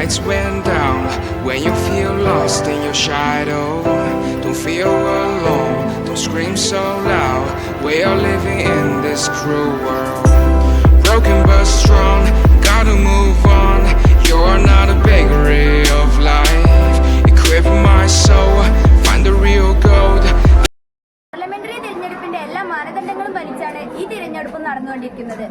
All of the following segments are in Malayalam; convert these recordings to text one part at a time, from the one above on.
lights went down when you feel lost in your shadow. Don't feel alone, don't scream so loud. We are living in this cruel world. Broken but strong, gotta move on. You're not a bakery of life. Equip my soul, find the real gold. Parliamentary തിരഞ്ഞെടുപ്പിന്റെ എല്ലാ മാനദണ്ഡങ്ങളും പാലിച്ചാണ് ഈ തിരഞ്ഞെടുപ്പ് നടന്നുകൊണ്ടിരിക്കുന്നത്.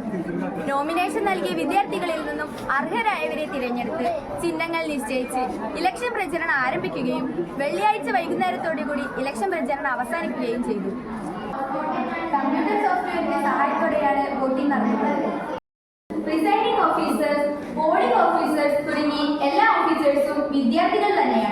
നോമിനേഷൻ നൽകിയ വിദ്യാർത്ഥികളിൽ നിന്നും അർഹരായവരെ തിരഞ്ഞെടുത്ത് ചിഹ്നങ്ങൾ നിശ്ചയിച്ച് ഇലക്ഷൻ പ്രചരണം ആരംഭിക്കുകയും വെള്ളിയാഴ്ച വൈകുന്നേരത്തോടുകൂടി ഇലക്ഷൻ പ്രചരണം അവസാനിക്കുകയും ചെയ്തു. കമ്പ്യൂട്ടർ സോഫ്റ്റ്വെയറിന്റെ സഹായത്തോടെയാണ് വോട്ടിംഗ് നടത്തുന്നത്. പ്രിസൈഡിംഗ് ഓഫീസേഴ്സ്, പോളിംഗ് ഓഫീസേഴ്സ് തുടങ്ങി എല്ലാ ഓഫീസേഴ്സും വിദ്യാർത്ഥികൾ തന്നെ.